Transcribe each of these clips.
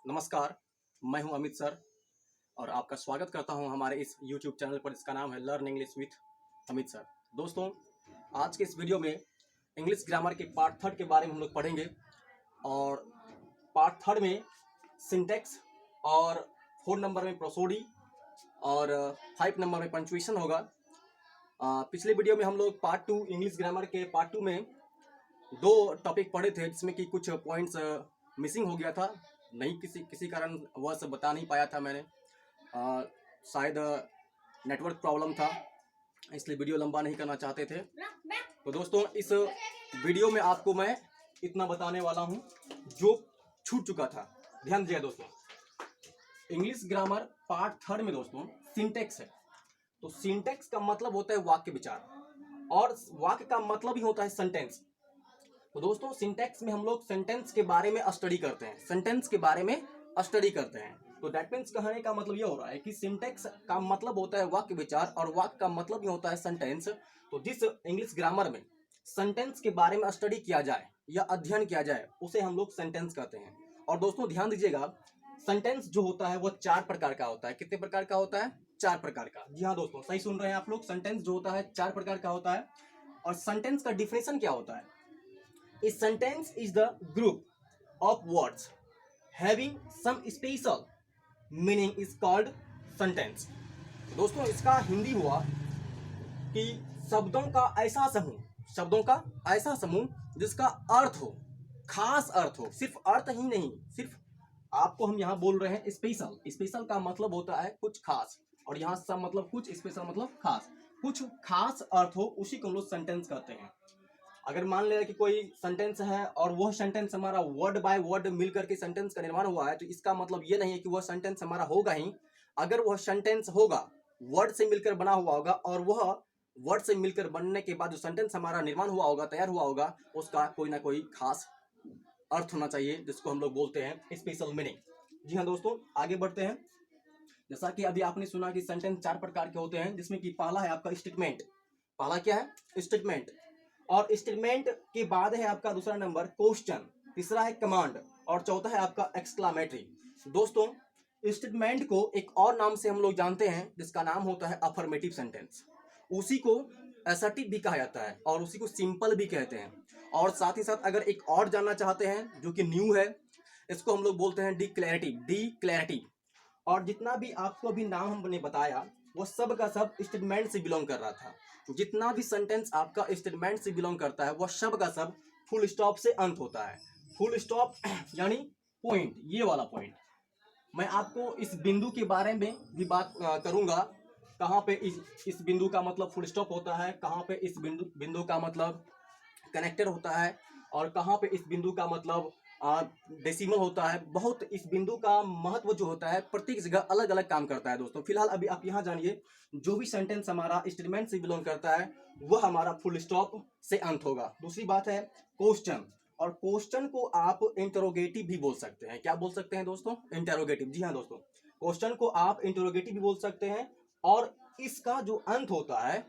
नमस्कार, मैं हूं अमित सर और आपका स्वागत करता हूं हमारे इस YouTube चैनल पर जिसका नाम है learn English with Amit sir. दोस्तों, आज के इस वीडियो में इंग्लिश ग्रामर के पार्ट थर्ड के बारे में हम लोग पढ़ेंगे और पार्ट थर्ड में सिंटैक्स और 4 नंबर में प्रोसोडी और 5 नंबर में पंक्चुएशन होगा। पिछले वीडियो में हम लोग पार्ट 2 इंग्लिश ग्रामर के पार्ट 2 में 2 टॉपिक पढ़े थे जिसमें कि कुछ पॉइंट्स मिसिंग हो गया था, नहीं किसी कारण वह सब बता नहीं पाया था मैंने। शायद नेटवर्क प्रॉब्लम था, इसलिए वीडियो लंबा नहीं करना चाहते थे। तो दोस्तों, इस वीडियो में आपको मैं इतना बताने वाला हूं जो छूट चुका था। ध्यान दीजिए दोस्तों, इंग्लिश ग्रामर पार्ट थर्ड में दोस्तों सिंटैक्स है। तो सिंटैक्स का मतलब होता है वाक्य विचार और वाक्य का मतलब ही होता है सेंटेंस। तो दोस्तों, सिंटैक्स में हम लोग सेंटेंस के बारे में स्टडी करते हैं, सेंटेंस के बारे में स्टडी करते हैं। तो दैट मीन्स कहने का मतलब ये हो रहा है कि सिंटैक्स का मतलब होता है वाक्य विचार और वाक्य का मतलब ही होता है सेंटेंस। तो जिस इंग्लिश ग्रामर में सेंटेंस के बारे में स्टडी किया जाए या अध्ययन किया जाए उसे हम लोग सेंटेंस कहते हैं। और दोस्तों ध्यान दीजिएगा, सेंटेंस जो होता है वो 4 प्रकार का होता है। कितने प्रकार का होता है? 4 प्रकार का। जी हाँ दोस्तों, सही सुन रहे हैं आप लोग। सेंटेंस जो होता है 4 प्रकार का होता है। और सेंटेंस का डिफिनेशन क्या होता है? A sentence is the group of words having some special meaning is called sentence। दोस्तों, इसका हिंदी हुआ कि शब्दों का ऐसा समूह जिसका अर्थ हो, खास अर्थ हो। सिर्फ अर्थ ही नहीं, सिर्फ आपको हम यहाँ बोल रहे हैं स्पेशल। स्पेशल का मतलब होता है कुछ खास, और यहाँ सब मतलब कुछ, स्पेशल मतलब खास। कुछ खास अर्थ हो, उसी को हम लोग सेंटेंस कहते हैं। अगर मान लिया कि कोई सेंटेंस है और वह सेंटेंस हमारा वर्ड बाय वर्ड मिलकर के सेंटेंस का निर्माण हुआ है, तो इसका मतलब ये नहीं है कि वह सेंटेंस हमारा होगा ही। अगर वह सेंटेंस होगा, वर्ड से मिलकर बना हुआ होगा, और वह वर्ड से मिलकर बनने के बाद जो सेंटेंस हमारा निर्माण हुआ होगा, तैयार हुआ होगा, उसका कोई ना कोई खास अर्थ होना चाहिए, जिसको हम लोग बोलते हैं स्पेशल मीनिंग। जी हाँ दोस्तों, आगे बढ़ते हैं। जैसा कि अभी आपने सुना कि सेंटेंस 4 प्रकार के होते हैं, जिसमें कि पहला है आपका स्टेटमेंट। पहला क्या है? स्टेटमेंट। और स्टेटमेंट के बाद है आपका दूसरा नंबर क्वेश्चन, तीसरा है कमांड, और चौथा है आपका एक्सक्लामेटरी। दोस्तों, स्टेटमेंट को एक और नाम से हम लोग जानते हैं जिसका नाम होता है अफर्मेटिव सेंटेंस। उसी को असर्टिव भी कहा जाता है और उसी को सिंपल भी कहते हैं। और साथ ही साथ अगर एक और जानना चाहते हैं जो कि न्यू है, इसको हम लोग बोलते हैं डिक्लेरेटिव। और जितना भी आपको अभी नाम हमने बताया वो सब का सब स्टेटमेंट से बिलोंग कर रहा था। जितना भी सेंटेंस आपका स्टेटमेंट से बिलोंग करता है वह सब का सब फुल स्टॉप से अंत होता है। फुल स्टॉप यानी पॉइंट, ये वाला पॉइंट। मैं आपको इस बिंदु के बारे में भी बात करूंगा, कहाँ पे इस बिंदु का मतलब फुल स्टॉप होता है, कहाँ पे इस बिंदु का मतलब कनेक्टर होता है, और कहाँ पे इस बिंदु का मतलब डेसिमल होता है। बहुत इस बिंदु का महत्व जो होता है प्रत्येक जगह अलग अलग काम करता है दोस्तों। फिलहाल अभी आप यहाँ जानिए, जो भी सेंटेंस हमारा स्टेटमेंट से बिलोंग करता है वह हमारा फुल स्टॉप से अंत होगा। दूसरी बात है क्वेश्चन। और क्वेश्चन को आप इंटरोगेटिव भी बोल सकते हैं। क्या बोल सकते हैं दोस्तों? इंटरोगेटिव। जी हाँ दोस्तों, क्वेश्चन को आप इंटरोगेटिव भी बोल सकते हैं। और इसका जो अंत होता है,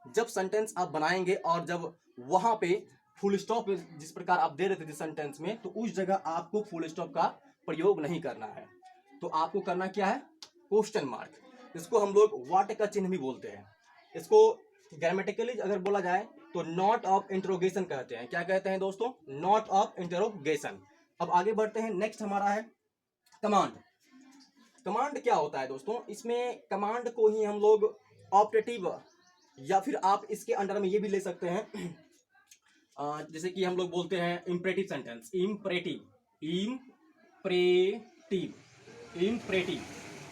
जब सेंटेंस आप बनाएंगे और जब वहां पे फुल स्टॉप जिस प्रकार आप दे रहे थे सेंटेंस में, तो उस जगह आपको फुल स्टॉप का प्रयोग नहीं करना है। तो आपको करना क्या है? क्वेश्चन मार्क, इसको हम लोग वाट का चिन्ह भी बोलते हैं। इसको ग्रामेटिकली अगर बोला जाए तो नॉट ऑफ इंटरोगेशन कहते हैं। क्या कहते हैं दोस्तों? Not of interrogation. अब आगे बढ़ते हैं। नेक्स्ट हमारा है कमांड। कमांड क्या होता है दोस्तों? इसमें कमांड को ही हम लोग ऑपरेटिव, या फिर आप इसके अंडर में ये भी ले सकते हैं जैसे कि हम लोग बोलते हैं इम्परेटिव सेंटेंस। इम्परेटिव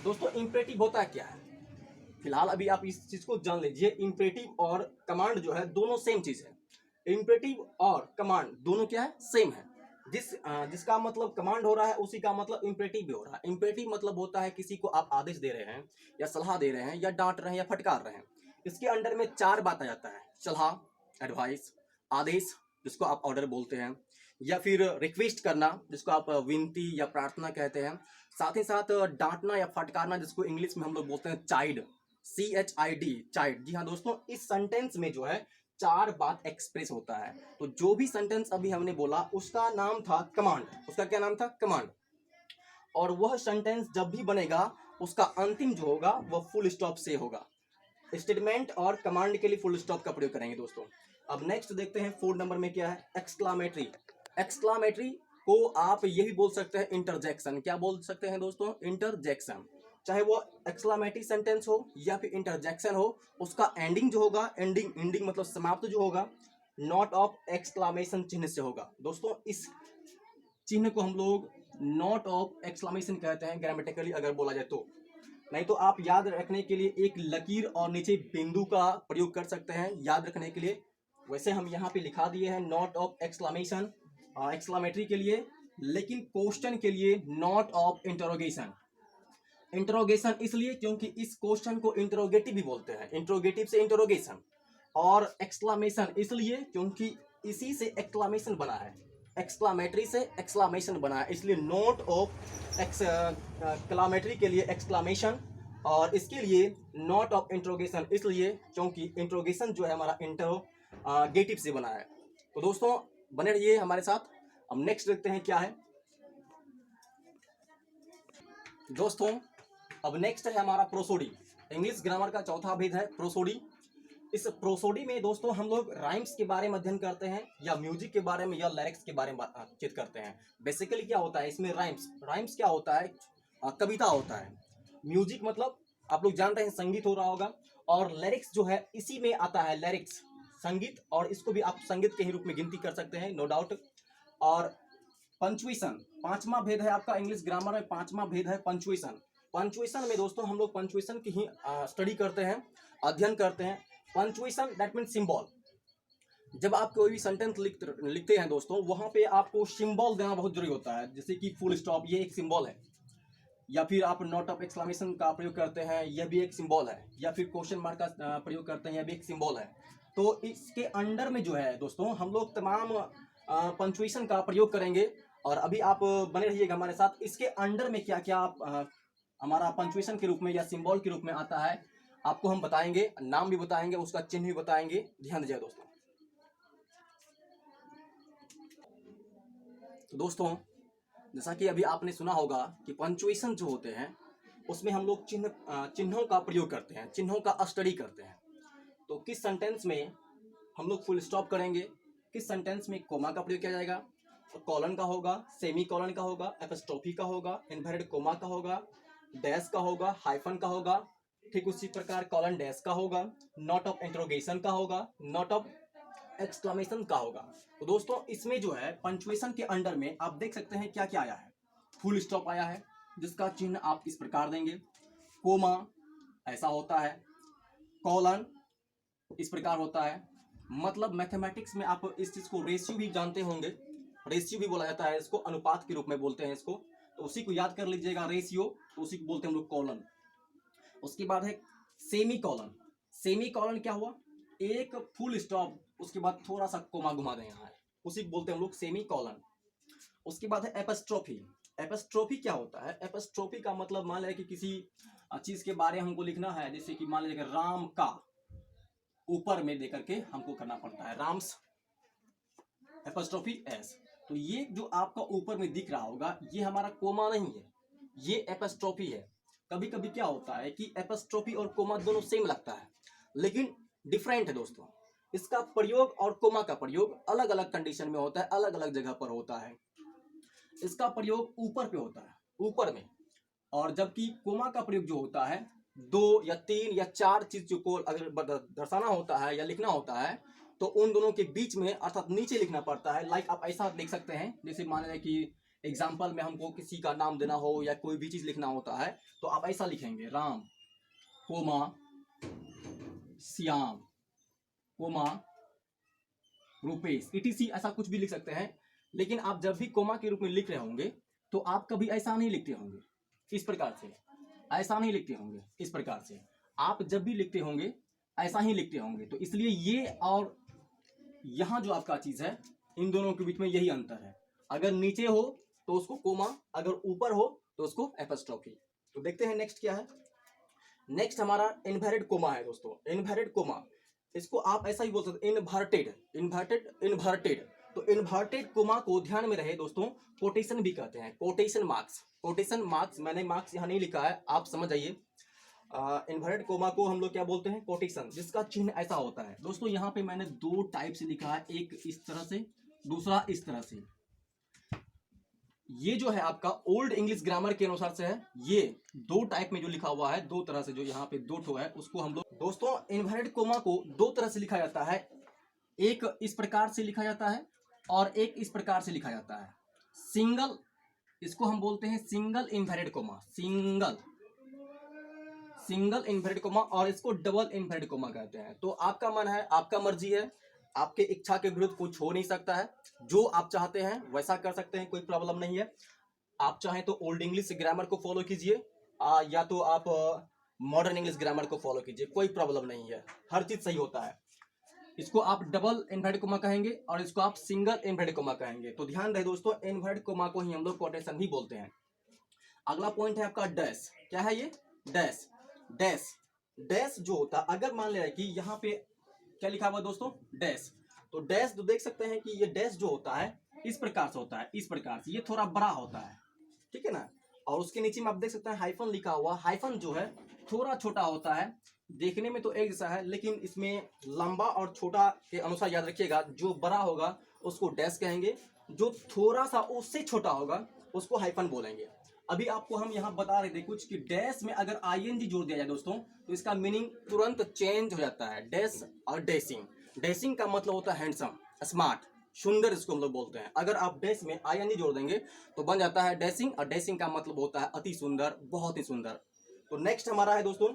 दोस्तों, इम्परेटिव होता है क्या है? फिलहाल अभी आप इस चीज को जान लीजिए। इम्परेटिव और कमांड जो है दोनों सेम चीज है। इम्परेटिव और कमांड दोनों क्या है? सेम है। जिसका मतलब कमांड हो रहा है उसी का मतलब इम्परेटिव भी हो रहा है। इम्परेटिव मतलब होता है किसी को आप आदेश दे रहे हैं या सलाह दे रहे हैं या डांट रहे हैं या फटकार रहे हैं। इसके अंडर में 4 बात आ जाता है: सलाह, एडवाइस, आदेश जिसको आप ऑर्डर बोलते हैं, या फिर रिक्वेस्ट करना जिसको आप विनती या प्रार्थना कहते हैं, साथ ही साथ डांटना या फटकारना जिसको इंग्लिश में हम लोग बोलते हैं चाइड, CHID, चाइड। जी हाँ दोस्तों, इस सेंटेंस में जो है 4 बात एक्सप्रेस होता है। तो जो भी सेंटेंस अभी हमने बोला उसका नाम था कमांड। उसका क्या नाम था? कमांड। और वह सेंटेंस जब भी बनेगा उसका अंतिम जो होगा वह फुल स्टॉप से होगा। स्टेटमेंट और कमांड के लिए फुल स्टॉप का प्रयोग करेंगे दोस्तों। अब नेक्स्ट देखते हैं 4 नंबर में क्या है, एक्सक्लामेटरी। एक्सक्लामेटरी को आप ये भी बोल सकते हैं इंटरजेक्शन। क्या बोल सकते हैं दोस्तों, इंटरजेक्शन। चाहे वो एक्सक्लामेटरी सेंटेंस हो या फिर इंटरजेक्शन हो, उसका एंडिंग जो होगा, एंडिंग मतलब समाप्त जो होगा, नॉट ऑफ एक्सक्लामेशन चिन्ह से होगा। दोस्तों इस चिन्ह को हम लोग नॉट ऑफ एक्सक्लामेशन कहते हैं ग्रामेटिकली अगर बोला जाए तो। नहीं तो आप याद रखने के लिए एक लकीर और नीचे बिंदु का प्रयोग कर सकते हैं याद रखने के लिए। वैसे हम यहाँ पे लिखा दिए हैं नॉट ऑफ एक्सक्लामेशन एक्सक्लामेटरी के लिए, लेकिन क्वेश्चन के लिए नॉट ऑफ इंटरोगेशन। इंटरोगेशन इसलिए क्योंकि इस क्वेश्चन को इंटरोगेटिव भी बोलते हैं, इंटरोगेटिव से इंटरोगेशन। और एक्सक्लामेशन इसलिए क्योंकि इसी से एक्सक्लामेशन बना है, एक्सक्लामेटरी से एक्सक्लामेशन बना है, इसलिए नोट ऑफ एक्सक्लामेटरी के लिए एक्सक्लामेशन, और इसके लिए नॉट ऑफ इंट्रोगेशन इसलिए क्योंकि इंट्रोगेशन जो है हमारा इंटरोगेटिव से बना है। तो दोस्तों बने रहिए हमारे साथ। अब नेक्स्ट देखते हैं क्या है दोस्तों। अब नेक्स्ट है हमारा प्रोसोडी। इंग्लिश ग्रामर का चौथा भेद है प्रोसोडी। इस प्रोसोडी में दोस्तों हम लोग राइम्स के बारे में अध्ययन करते हैं या म्यूजिक के बारे में या लिरिक्स के बारे में बातचीत करते हैं। बेसिकली क्या होता है इसमें, राइम्स क्या होता है, कविता होता है। म्यूजिक मतलब आप लोग जानते हैं संगीत हो रहा होगा, और लिरिक्स जो है इसी में आता है, लिरिक्स संगीत, और इसको भी आप संगीत के ही रूप में गिनती कर सकते हैं, नो डाउट। और पंचुएशन, पांचवा भेद है आपका इंग्लिश ग्रामर में, पांचवा भेद है पंचुएशन। पंचुएशन में दोस्तों हम लोग पंचुएशन की ही स्टडी करते हैं, अध्ययन करते हैं। Punctuation that mean symbol. जब आप कोई भी सेंटेंस लिखते हैं दोस्तों, वहां पे आपको सिंबल देना बहुत जरूरी होता है, जैसे कि फुल स्टॉप, ये एक सिंबल है, या फिर आप नॉट ऑफ एक्सक्लेमेशन का प्रयोग करते हैं, यह भी एक सिंबल है, या फिर क्वेश्चन मार्क का प्रयोग करते हैं, यह भी एक सिंबल है। तो इसके अंडर में जो है दोस्तों हम लोग तमाम पंचुएशन का प्रयोग करेंगे, और अभी आप बने रहिएगा हमारे साथ। इसके अंडर में क्या क्या हमारा पंचुएशन के रूप में या सिंबल के रूप में आता है आपको हम बताएंगे, नाम भी बताएंगे, उसका चिन्ह भी बताएंगे। ध्यान दीजिए दोस्तों। तो दोस्तों जैसा कि अभी आपने सुना होगा कि पंचुएशन जो होते हैं उसमें हम लोग चिन्हों का प्रयोग करते हैं, चिन्हों का स्टडी करते हैं। तो किस सेंटेंस में हम लोग फुल स्टॉप करेंगे, किस सेंटेंस में कोमा का प्रयोग किया जाएगा, कॉलन का होगा, सेमी कॉलन का होगा, एपोस्ट्रोफी का होगा, इन्वर्टेड कोमा का होगा, डैश का होगा, हाइफन का होगा, ठीक उसी प्रकार कॉलन डैश का होगा, नॉट ऑफ इंट्रोगेशन का होगा, नॉट ऑफ एक्सक्लेमेशन का होगा। तो दोस्तों इसमें जो है पंचुएशन के अंडर में आप देख सकते हैं क्या क्या आया है। फुल स्टॉप आया है जिसका चिन्ह आप इस प्रकार देंगे, कोमा ऐसा होता है, कॉलन इस प्रकार होता है। मतलब मैथमेटिक्स में आप इस चीज को रेशियो भी जानते होंगे, रेशियो भी बोला जाता है इसको, अनुपात के रूप में बोलते हैं इसको, तो उसी को याद कर लीजिएगा, रेशियो, तो उसी को बोलते हैं हम लोग कॉलन। उसके बाद है सेमी कॉलन। सेमी कॉलन क्या हुआ, एक फुल स्टॉप, उसके बाद थोड़ा सा कोमा घुमा दें यहाँ, उसी को बोलते हैं हम लोग सेमी कॉलन। उसके बाद है एपोस्ट्रोफी। एपोस्ट्रोफी क्या होता है, एपोस्ट्रोफी का मतलब मान लें कि किसी चीज के बारे में हमको लिखना है, जैसे कि मान लीजिए राम का ऊपर में देकर के हमको करना पड़ता है राम्स, एपोस्ट्रोफी एस। तो ये जो आपका ऊपर में दिख रहा होगा ये हमारा कोमा नहीं है, ये एपोस्ट्रोफी है। कभी कभी क्या होता है कि एपोस्ट्रोफी और कोमा दोनों सेम लगता है लेकिन डिफरेंट है दोस्तों। इसका प्रयोग और कोमा का प्रयोग अलग अलग कंडीशन में होता है, अलग अलग जगह पर होता है। इसका प्रयोग ऊपर पे होता है, ऊपर में, और जबकि कोमा का प्रयोग जो होता है 2 या 3 या 4 चीज को अगर दर्शाना होता है या लिखना होता है तो उन दोनों के बीच में अर्थात नीचे लिखना पड़ता है। लाइक आप ऐसा देख सकते हैं, जैसे मान लें कि एग्जाम्पल में हमको किसी का नाम देना हो या कोई भी चीज लिखना होता है तो आप ऐसा लिखेंगे, Ram comma Shyam comma Rupesh ETC, ऐसा कुछ भी लिख सकते हैं। लेकिन आप जब भी कोमा के रूप में लिख रहे होंगे तो आप कभी ऐसा नहीं लिखते होंगे इस प्रकार से, ऐसा नहीं लिखते होंगे इस प्रकार से। आप जब भी लिखते होंगे ऐसा ही लिखते होंगे। तो इसलिए ये और यहाँ जो आपका चीज है इन दोनों के बीच में यही अंतर है। अगर नीचे हो तो उसको कोमा, अगर ऊपर हो तो उसको एपोस्ट्रोफी। तो देखते हैं नेक्स्ट क्या है। नेक्स्ट हमारा इन्वर्टेड कोमा है दोस्तों। इन्वर्टेड कोमा, इसको आप ऐसा ही बोल सकते हैं, इन्वर्टेड इन्वर्टेड इन्वर्टेड। तो इन्वर्टेड कोमा को ध्यान में रहे दोस्तों कोटेशन भी कहते हैं, कोटेशन मार्क्स। कोटेशन मार्क्स, मैंने मार्क्स यहाँ नहीं लिखा है, आप समझ जाइए। इन्वर्टेड कोमा को हम लोग क्या बोलते हैं, कोटेशन, जिसका चिन्ह ऐसा होता है दोस्तों। यहाँ पे मैंने दो टाइप से लिखा है, एक इस तरह से, दूसरा इस तरह से। ये जो है आपका ओल्ड इंग्लिश ग्रामर के अनुसार से है। ये दो टाइप में जो लिखा हुआ है, दो तरह से, जो यहाँ पे दो ठो है, उसको हम लोग दोस्तों इन्वर्टेड कोमा को दो तरह से लिखा जाता है। एक इस प्रकार से लिखा जाता है और एक इस प्रकार से लिखा जाता है। सिंगल, इसको हम बोलते हैं single inverted coma, single inverted coma, और इसको डबल इन्वर्टेड कोमा कहते हैं। तो आपका मन है, आपका मर्जी है, आपके इच्छा के विरुद्ध कुछ हो नहीं सकता है। जो आप चाहते हैं वैसा कर सकते हैं, कोई प्रॉब्लम नहीं है। आप चाहें तो ओल्ड इंग्लिश ग्रामर को फॉलो कीजिए, या तो आप मॉडर्न इंग्लिश ग्रामर को फॉलो कीजिए, कोई प्रॉब्लम नहीं है, हर चीज सही होता है। इसको आप डबल इन्वर्टेड कोमा कहेंगे और इसको आप सिंगल इन्वर्टेड कोमा कहेंगे। तो ध्यान रहे दोस्तों, इन्वर्टेड कोमा को ही हम लोग कोटेशन ही बोलते हैं। अगला पॉइंट है आपका डैश। क्या है ये, डैश। डैश जो होता है, अगर मान लिया कि यहाँ पे क्या लिखा हुआ दोस्तों, डैश, तो डैश तो देख सकते हैं कि ये डैश जो होता है इस प्रकार से होता है, इस प्रकार से, ये थोड़ा बड़ा होता है, ठीक है ना। और उसके नीचे में आप देख सकते हैं हाइफन लिखा हुआ। हाइफन जो है थोड़ा छोटा होता है, देखने में तो एक जैसा है, लेकिन इसमें लंबा और छोटा के अनुसार याद रखिएगा। जो बड़ा होगा उसको डैश कहेंगे, जो थोड़ा सा उससे छोटा होगा उसको हाइफन बोलेंगे। अभी आपको हम यहाँ बता रहे थे कुछ कि डैश में अगर आईएनजी जोड़ दिया जाए दोस्तों तो इसका मीनिंग तुरंत चेंज हो जाता है। डैश और डैशिंग। डैशिंग का मतलब होता है हैंडसम, स्मार्ट, सुंदर, इसको हम लोग बोलते हैं। अगर आप डैश में आईएनजी जोड़ देंगे तो बन जाता है डैशिंग, और डैशिंग का मतलब होता है अति सुंदर, बहुत ही सुंदर। तो नेक्स्ट हमारा है दोस्तों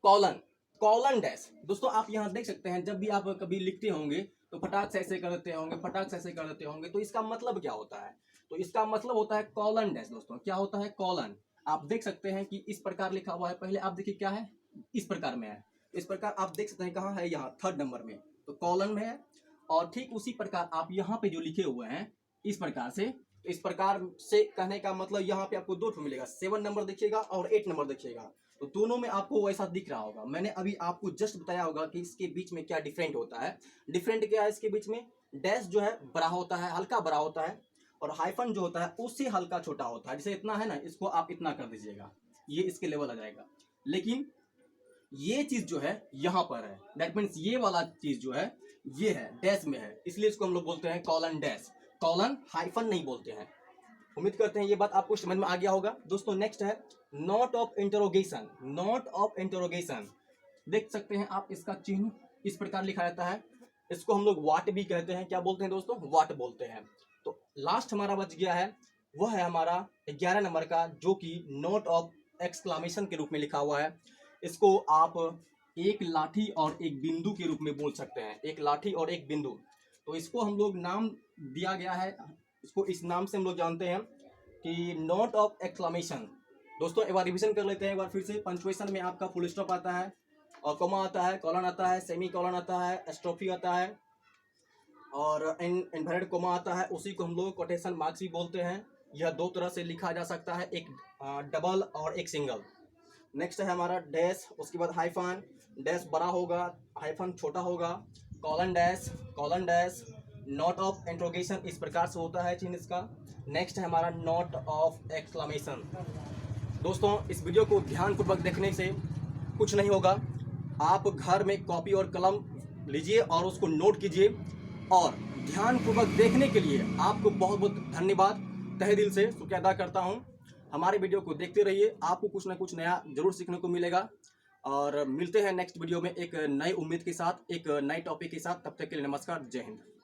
कॉलन। Colon dash. दोस्तों आप यहाँ देख सकते हैं, जब भी आप कभी लिखते होंगे तो फटाक से ऐसे कर देते होंगे, फटाक से ऐसे कर देते होंगे, तो इसका मतलब क्या होता है, तो इसका मतलब होता है कॉलन डैश। दोस्तों क्या होता है कॉलन, आप देख सकते हैं कि इस प्रकार लिखा हुआ है। पहले आप देखिए क्या है, इस प्रकार में है, इस प्रकार आप देख सकते हैं कहाँ है, यहाँ थर्ड नंबर में, तो कॉलन में है। और ठीक उसी प्रकार आप यहाँ पे जो लिखे हुए हैं इस प्रकार से, इस प्रकार से कहने का मतलब यहाँ पे आपको दो ठो मिलेगा, 7 नंबर देखिएगा और 8 नंबर देखिएगा, तो दोनों में आपको वैसा दिख रहा होगा। मैंने अभी आपको जस्ट बताया होगा कि इसके बीच में क्या डिफरेंट होता है। डिफरेंट क्या है इसके बीच में, डैश जो है बड़ा होता है, हल्का बड़ा होता है, और हाइफन जो होता है उससे हल्का छोटा होता है। जैसे इतना है ना, इसको आप इतना कर दीजिएगा, ये इसके लेवल आ जाएगा। लेकिन ये चीज जो है यहाँ पर है, दैट मीन्स ये वाला चीज जो है ये है, डैश में है, इसलिए इसको हम लोग बोलते हैं कॉलन डैश, कॉलन हाइफन नहीं बोलते हैं। उम्मीद करते हैं ये बात आपको समझ में आ गया होगा। दोस्तों नेक्स्ट है note of interrogation. Note of interrogation देख सकते हैं आप, इसका चिन्ह इस प्रकार लिखा जाता है। इसको हम लोग वाट भी कहते हैं। क्या बोलते हैं दोस्तों, वाट बोलते हैं। तो लास्ट हमारा बच गया है, वह है हमारा 11 नंबर का, जो कि नोट ऑफ एक्सक्लामेशन के रूप में लिखा हुआ है। इसको आप एक लाठी और एक बिंदु के रूप में बोल सकते हैं, एक लाठी और एक बिंदु। तो इसको हम लोग नाम दिया गया है, इसको इस नाम से हम लोग जानते हैं कि नोट ऑफ एक्सक्लामेशन। दोस्तों एक बार रिवीजन कर लेते हैं एक बार फिर से। पंक्चुएशन में आपका फुल स्टॉप आता है, और कॉमा आता है, कॉलन आता है, सेमी कॉलन आता है, एस्ट्रोफी आता है, और इन्वर्टेड कोमा आता है। उसी को हम लोग कोटेशन मार्क्स भी बोलते हैं। यह दो तरह से लिखा जा सकता है, एक डबल और एक सिंगल। नेक्स्ट है हमारा डैश, उसके बाद हाइफन, डैश बड़ा होगा, हाइफन छोटा होगा, colon dash, note of interrogation इस प्रकार से होता है चिन्ह इसका। नेक्स्ट है हमारा नोट ऑफ एक्सक्लामेशन। दोस्तों इस वीडियो को ध्यानपूर्वक देखने से कुछ नहीं होगा, आप घर में कॉपी और कलम लीजिए और उसको नोट कीजिए। और ध्यानपूर्वक देखने के लिए आपको बहुत बहुत धन्यवाद, तहे दिल से शुक्रिया अदा करता हूं। हमारे वीडियो को देखते रहिए, आपको कुछ ना कुछ नया जरूर सीखने को मिलेगा। और मिलते हैं नेक्स्ट वीडियो में एक नई उम्मीद के साथ, एक नए टॉपिक के साथ। तब तक के लिए नमस्कार, जय हिंद।